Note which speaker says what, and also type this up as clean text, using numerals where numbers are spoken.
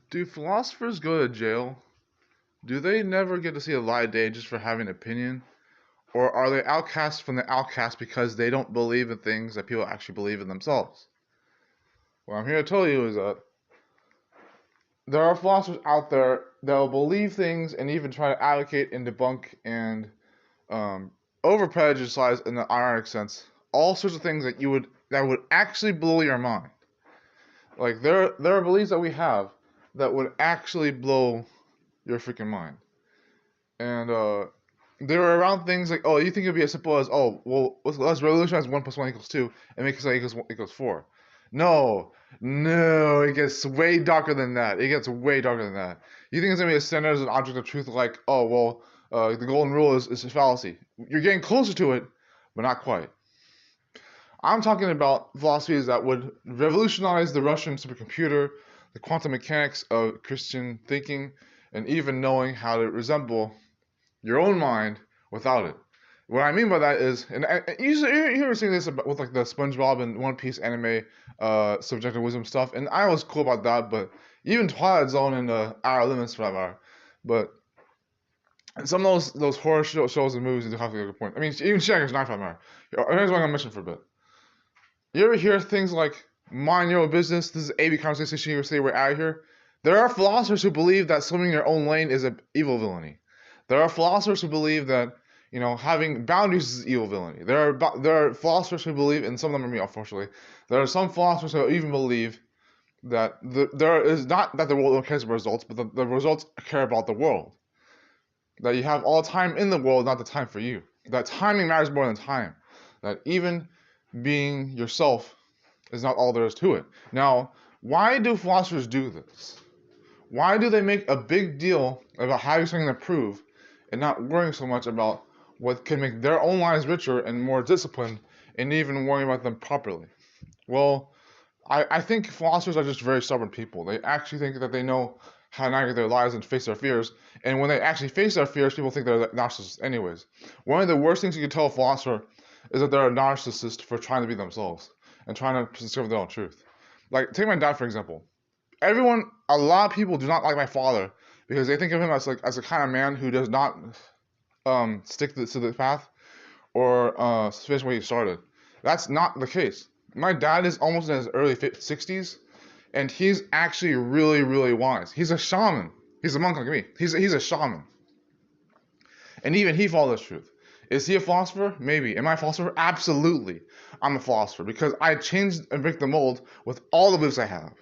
Speaker 1: Do philosophers go to jail? Do they never get to see a light of day just for having an opinion? Or are they outcasts from the outcasts because they don't believe in things that people actually believe in themselves? What I'm here to tell you is that there are philosophers out there that will believe things and even try to advocate and debunk and over prejudice in the ironic sense all sorts of things that would actually blow your mind. Like there are beliefs that we have that would actually blow your freaking mind. And they were around things like, oh, you think it'd be as simple as, oh, well, let's revolutionize 1 + 1 = 2 and make it so equals 4. No, no, it gets way darker than that. It gets way darker than that. You think it's gonna be as standard as an object of truth, like, oh, well, the golden rule is a fallacy. You're getting closer to it, but not quite. I'm talking about philosophies that would revolutionize the Russian supercomputer, the quantum mechanics of Christian thinking, and even knowing how to resemble your own mind without it. What I mean by that is, and you ever seen this with like the SpongeBob and One Piece anime, subjective wisdom stuff, and I was cool about that, but even Twilight Zone and Outer Limits for that matter. But some of those horror shows and movies do have a good point. I mean, even Shaggy's Knife for that matter. Here's what I'm gonna mention for a bit. You ever hear things like "mind your own business"? This is AB conversation. You say we're out of here. There are philosophers who believe that swimming your own lane is an evil villainy. There are philosophers who believe that having boundaries is evil villainy. There are philosophers who believe, and some of them are me, unfortunately. There are some philosophers who even believe that there is not that the world cares about results, but the results care about the world. That you have all time in the world, not the time for you. That timing matters more than time. That even being yourself is not all there is to it. Now, why do philosophers do this? Why do they make a big deal about having something to prove and not worrying so much about what can make their own lives richer and more disciplined and even worrying about them properly? Well, I think philosophers are just very stubborn people. They actually think that they know how to navigate their lives and face their fears. And when they actually face their fears, people think they're narcissists anyways. One of the worst things you can tell a philosopher is that they're a narcissist for trying to be themselves and trying to discover their own truth. Like, take my dad, for example. A lot of people do not like my father because they think of him as a kind of man who does not stick to the path or finish where he started. That's not the case. My dad is almost in his early 60s, and he's actually really, really wise. He's a shaman. He's a monk like me. He's a shaman. And even he follows truth. Is he a philosopher? Maybe. Am I a philosopher? Absolutely. I'm a philosopher because I changed and break the mold with all the beliefs I have.